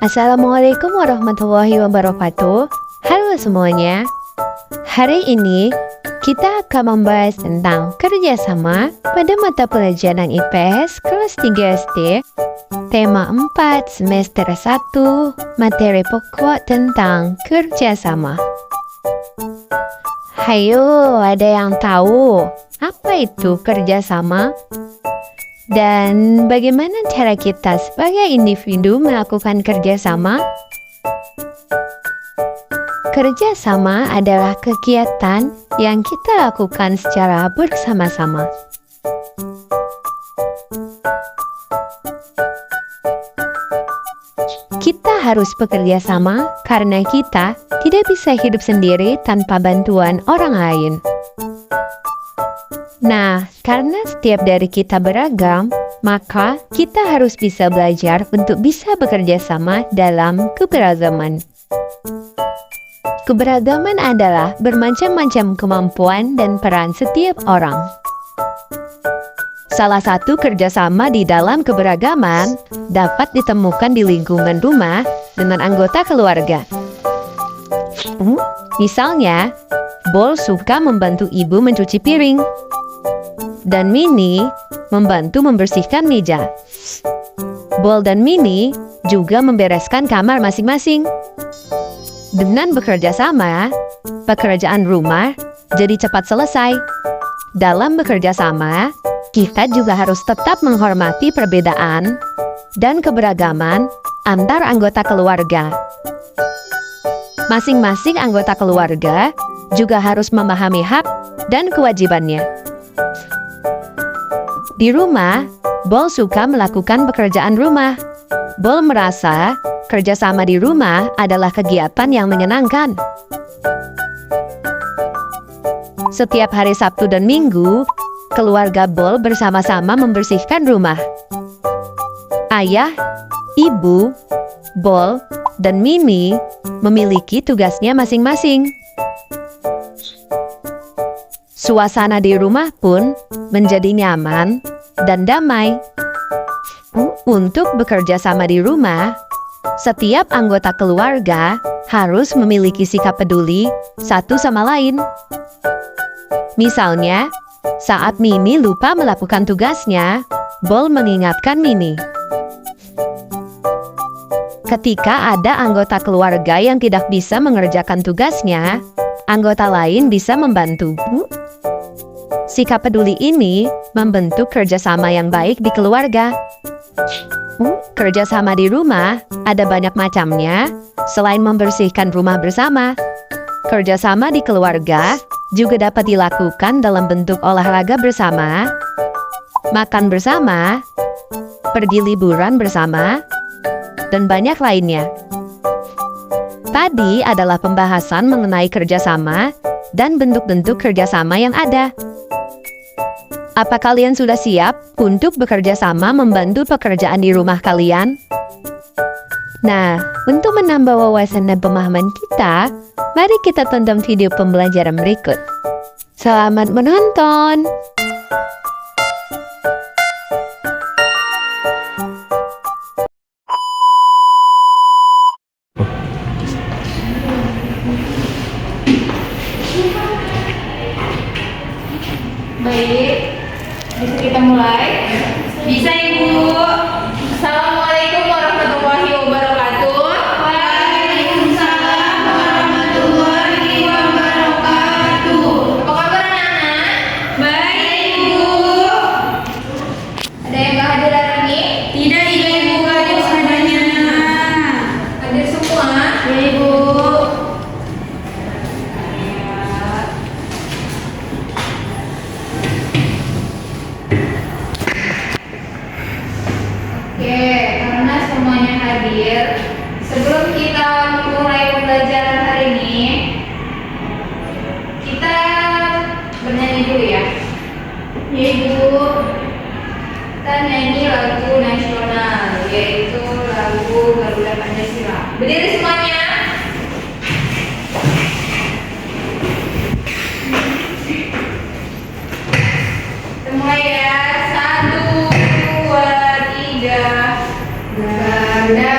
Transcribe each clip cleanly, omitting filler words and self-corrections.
Assalamualaikum warahmatullahi wabarakatuh. Halo semuanya. Hari ini kita akan membahas tentang kerjasama pada mata pelajaran IPS kelas 3 SD, tema 4 semester 1, materi pokok tentang kerjasama. Hayo, ada yang tahu apa itu kerjasama? Dan bagaimana cara kita sebagai individu melakukan kerjasama? Kerjasama adalah kegiatan yang kita lakukan secara bersama-sama. Kita harus bekerja sama karena kita tidak bisa hidup sendiri tanpa bantuan orang lain. Nah, karena setiap dari kita beragam, maka kita harus bisa belajar untuk bisa bekerja sama dalam keberagaman. Keberagaman adalah bermacam-macam kemampuan dan peran setiap orang. Salah satu kerjasama di dalam keberagaman dapat ditemukan di lingkungan rumah dengan anggota keluarga. Misalnya, Bol suka membantu ibu mencuci piring, dan Mini membantu membersihkan meja. Bol dan Mini juga membereskan kamar masing-masing. Dengan bekerja sama, pekerjaan rumah jadi cepat selesai. Dalam bekerja sama, kita juga harus tetap menghormati perbedaan dan keberagaman antar anggota keluarga. Masing-masing anggota keluarga juga harus memahami hak dan kewajibannya. Di rumah, Bol suka melakukan pekerjaan rumah. Bol merasa kerjasama di rumah adalah kegiatan yang menyenangkan. Setiap hari Sabtu dan Minggu, keluarga Bol bersama-sama membersihkan rumah. Ayah, ibu, Bol, dan Mini memiliki tugasnya masing-masing. Suasana di rumah pun menjadi nyaman dan damai. Untuk bekerja sama di rumah, setiap anggota keluarga harus memiliki sikap peduli satu sama lain. Misalnya, saat Mini lupa melakukan tugasnya, Bol mengingatkan Mini. Ketika ada anggota keluarga yang tidak bisa mengerjakan tugasnya, anggota lain bisa membantu. Sikap peduli ini membentuk kerjasama yang baik di keluarga. Kerjasama di rumah ada banyak macamnya. Selain membersihkan rumah bersama, kerjasama di keluarga juga dapat dilakukan dalam bentuk olahraga bersama, makan bersama, pergi liburan bersama, dan banyak lainnya. Tadi adalah pembahasan mengenai kerjasama dan bentuk-bentuk kerjasama yang ada. Apa kalian sudah siap untuk bekerja sama membantu pekerjaan di rumah kalian? Nah, untuk menambah wawasan dan pemahaman kita, mari kita tonton video pembelajaran berikut. Selamat menonton! Baik, bisa kita mulai? Bisa Ibu. Assalamualaikum warahmatullahi wabarakatuh. Waalaikumsalam warahmatullahi wabarakatuh. Apa kabar anak-anak? Baik Ibu. Ada yang gak hadir hari ini? Tidak Ibu, hadir seadanya. Hadir semua? Ya Ibu. Karena semuanya hadir, sebelum kita mulai pembelajaran hari ini, kita bernyanyi dulu ya. Ya Ibu, kita nyanyi lagu nasional, yaitu lagu Garuda Pancasila. Berdiri semuanya. Kita mulai ya. 1, 2, 3. Garuda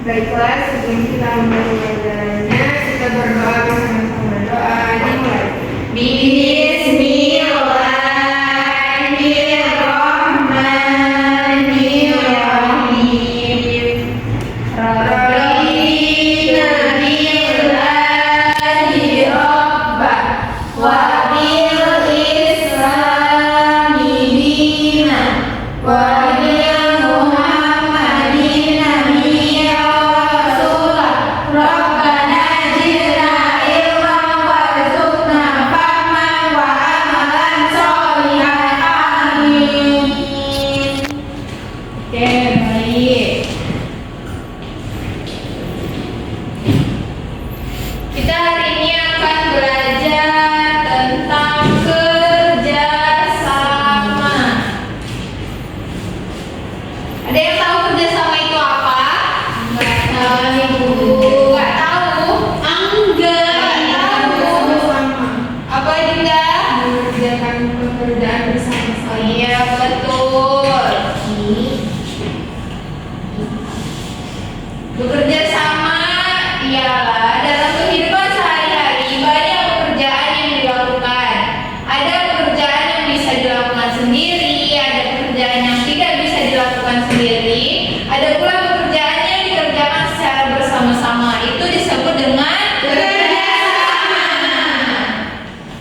Baiklah, sebelum kita memulai pelajarannya, kita berdoa bersama-sama. Doa dimulai. Bismillahirrahmanirrahim. Rabbina billahi rabba wa bil islami dina wa bil muhammadin nabiyya wa rasulah. Rabbana zidna ilman warzuqna fahman wa amalan sholihan. Amin. Oke, baik. Kita hari ini akan belajar tentang kerjasama. Ada yang tahu kerjasama itu apa? Enggak tahu, Ibu. Enggak tahu? Enggak tahu. Apa Dinda? Mengerjakan pekerjaan bersama-sama. Iya, betul. Bekerja sama ialah dalam kehidupan sehari-hari banyak pekerjaan yang dilakukan. Ada pekerjaan yang bisa dilakukan sendiri, ada pekerjaan yang tidak bisa dilakukan sendiri, ada pula pekerjaan yang dikerjakan secara bersama-sama. Itu disebut dengan kerjasama.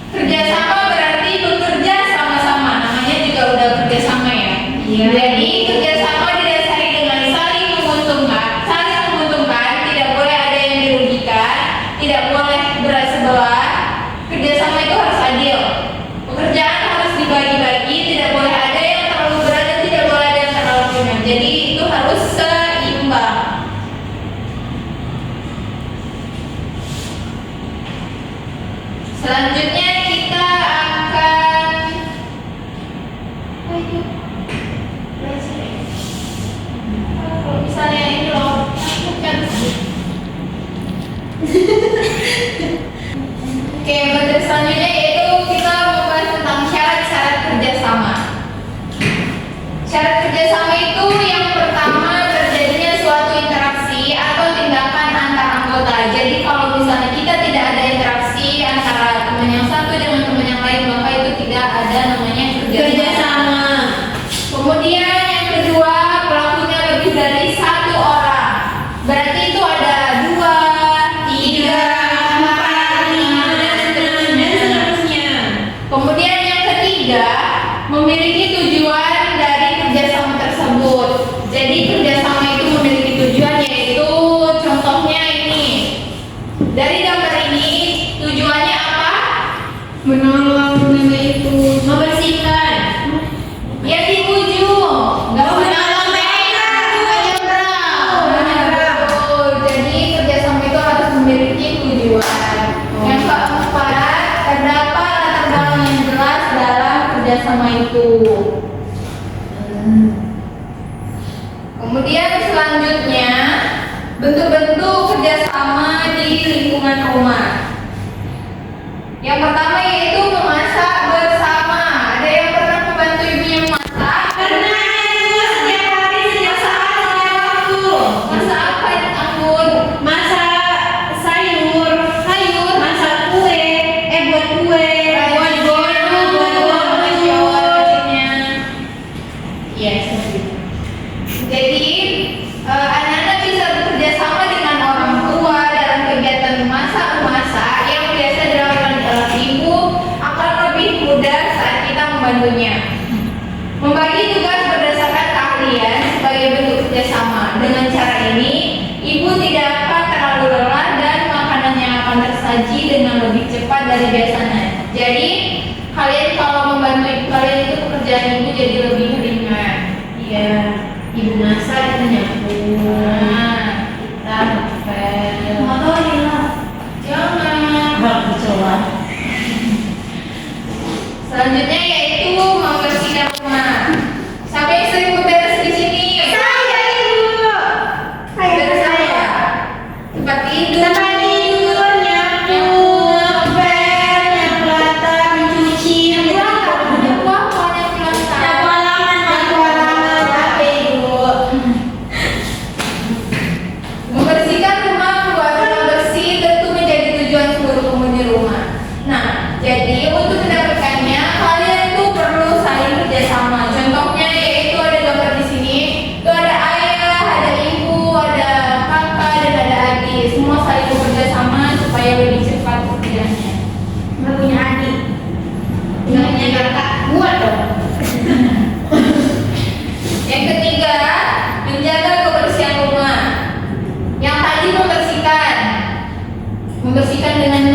Kerjasama berarti bekerja sama-sama. Namanya juga udah kerjasama ya. Iya. Jadi kerjasama didasari dengan saling menguntungkan. Saling menguntungkan, tidak boleh ada yang dirugikan, tidak boleh berat sebelah. Kerjasama itu harus adil. Pekerjaan harus dibagi-bagi, tidak boleh ada yang terlalu berat dan tidak boleh ada yang terlalu ringan. Jadi itu harus seimbang. Selanjutnya kita akan apa itu? Kalau misalnya ini loh, bukan. Oke, materi selanjutnya yaitu kita membahas tentang syarat-syarat kerjasama. Syarat kerjasama itu yang pertama terjadinya suatu interaksi atau tindakan antar anggota. Jadi kalau misalnya kita tidak ada interaksi antara teman yang satu dengan teman yang lain, maka itu tidak ada namanya kerjasama. Kemudian yang kedua, pelakunya lebih dari satu orang. Berarti itu ada 2, 3, 4, 5 dan seterusnya. Kemudian yang ketiga, memiliki tujuan dari kerjasama tersebut. Jadi kerjasama itu memiliki tujuan, yaitu contohnya ini. Dari gambar ini tujuannya apa? Menolong nenek itu. Membersihkan. Ya di ujung. Nggak menolong mereka. Betul. Jadi kerjasama itu harus memiliki tujuan. Yang keempat, terdapat latar belakang yang jelas dalam kerjasama itu. Kemudian selanjutnya, bentuk-bentuk kerjasama di lingkungan rumah. Yang pertama yaitu memasak bersama. Ada yang pernah membantu ibunya memasak? Pernah, Ibu. Setiap hari, setiap saat, setiap waktu. Masak apa, Anggun? Masak sayur, masak kue, buat kue, Buat bolu, buat rajinnya. Iya, seperti itu. Jadi anak-anak bisa bekerja sama dengan orang tua dalam kegiatan memasak yang biasa dilakukan oleh ibu akan lebih mudah saat kita membantunya. Membagi tugas berdasarkan keahlian sebagai bentuk kerjasama. Dengan cara ini, ibu tidak akan terlalu lelah dan makanannya akan tersaji dengan lebih cepat dari biasanya. Jadi, kalian kalau membantu ibu kalian itu pekerjaan ibu jadi lebih ringan. Iya, ibu masak, kita nyapu. Nah, kita ngepel. Motor hilang. Jangan. Bagus coba. Selanjutnya yaitu membersihkan rumah. Siapa yang sering memberes di sini? Saya, Ibu. Beres saya. Tempat tidur. Tempat tidur, nyapu, ngepel, nyapu latar, mencuci, Nyapu apa? Nyapu lantai. nyapu halaman, apa Ibu?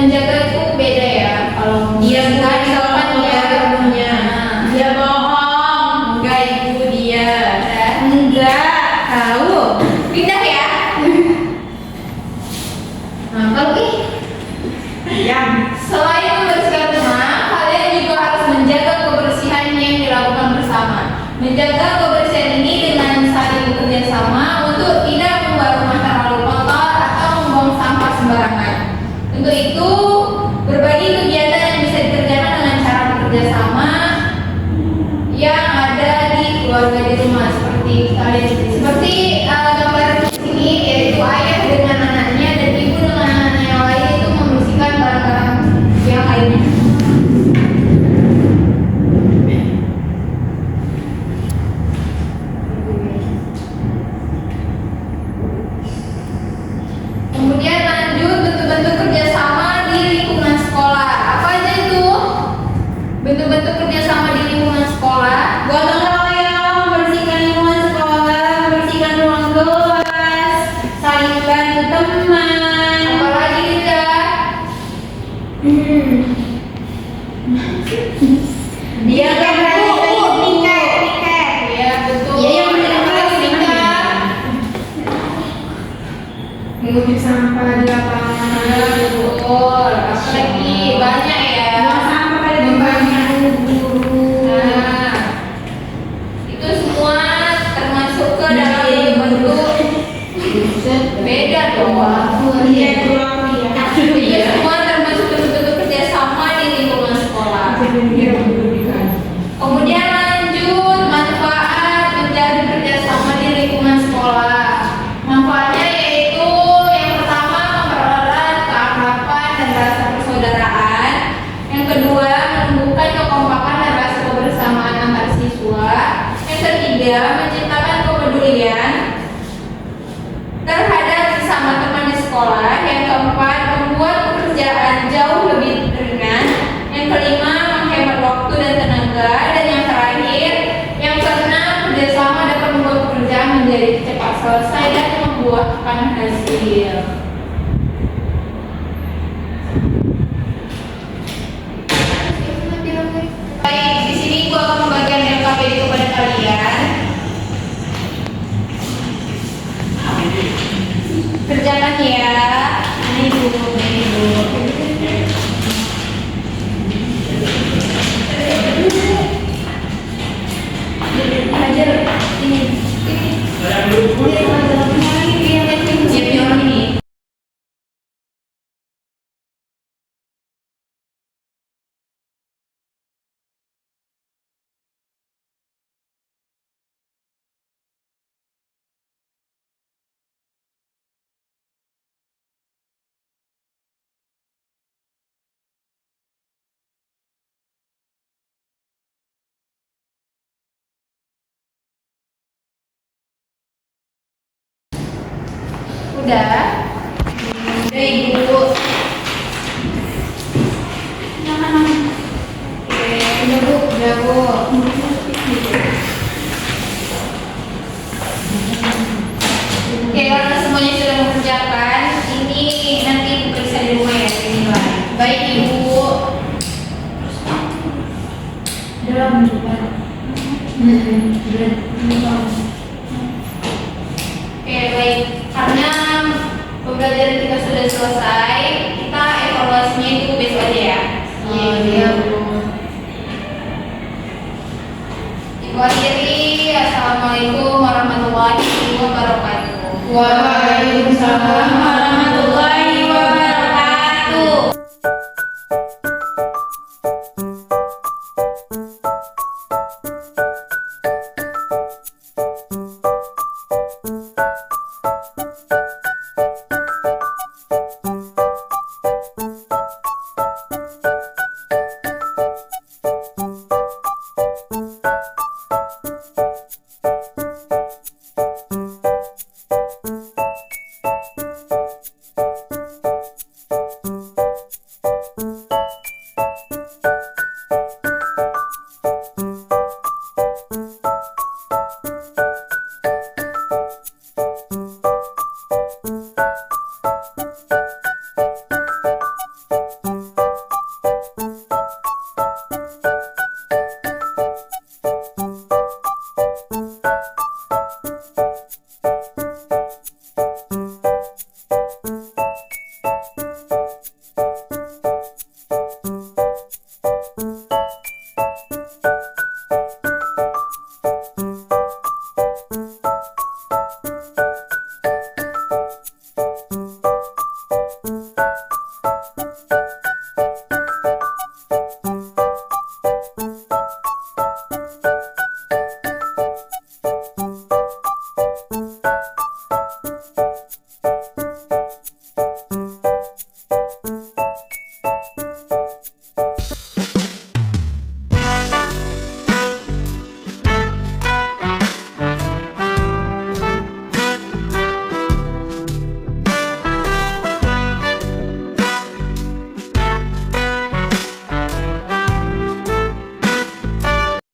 menjaga itu beda ya. Kalau Dia membersihkan bukan itu salah kan dia pelakunya. Nah, Dia bohong. Enggak, ibu dia. Udah. Enggak. Tahu. Pindah ya. Nah, kalau ini Diam. selain membersihkan rumah, kalian juga harus menjaga kebersihan yang dilakukan bersama. Menjaga kebersihan ini dengan saling bekerja sama untuk tidak membuat rumah terlalu kotor atau membuang sampah sembarangan. Untuk itu, berbagi kegiatan yang bisa dikerjakan dengan cara bekerja sama yang ada di keluarga di rumah seperti gambar di sini, yaitu ayah dengan anaknya dan ibu dengan anaknya yang lain itu membersihkan barang-barang yang lainnya. Kemudian lanjut bentuk-bentuk kerjasama di lingkungan sekolah. Apa aja itu? Bentuk-bentuk kerjasama di lingkungan sekolah. Gotong royong, membersihkan lingkungan sekolah, membersihkan ruang kelas, saling bantu teman. Apalagi tidak? Dia kan tiket. Ya betul. Iya, yang benar Apalagi tidak? Ngurus sampah di lapangan. Betul. Apalagi banyak ya. Buang sampah pada tempatnya guru. Nah, itu semua termasuk ke dalam bentuk beda dong. Iya, pulang ya. Itu semua termasuk bentuk-bentuk kerjasama di lingkungan sekolah. Kemudian lanjut manfaat menjadi kerjasama di lingkungan sekolah. Manfaatnya yaitu yang pertama mempererat keakraban dan rasa persaudaraan. Yang kedua menumbuhkan kekompakan dan rasa kebersamaan antar siswa. Yang ketiga menciptakan kepedulian terhadap sesama teman di sekolah. Yang keempat membuat pekerjaan jauh lebih ringan. Yang kelima menghemat waktu dan tenaga. Dan yang terakhir, yang keenam, kerjasama dapat membuat pekerjaan menjadi cepat selesai dan membuahkan hasil. Baik, di sini gua akan membagikan LKPD kepada kalian. Kerjakan ya. Ini dulu, ini dulu. Ajar ini. Ini. Udah. Udah ibu. Oke, udah bu. Oke, karena semuanya sudah mengerjakan, ini nanti periksa di rumah ya, dinilai. Baik ibu. Dalam juga. Oke, baik. Karena pembelajaran kita sudah selesai, kita evaluasinya itu besok aja ya. Iya, Bu. Ibu akhiri, assalamualaikum warahmatullahi wabarakatuh. Waalaikumsalam.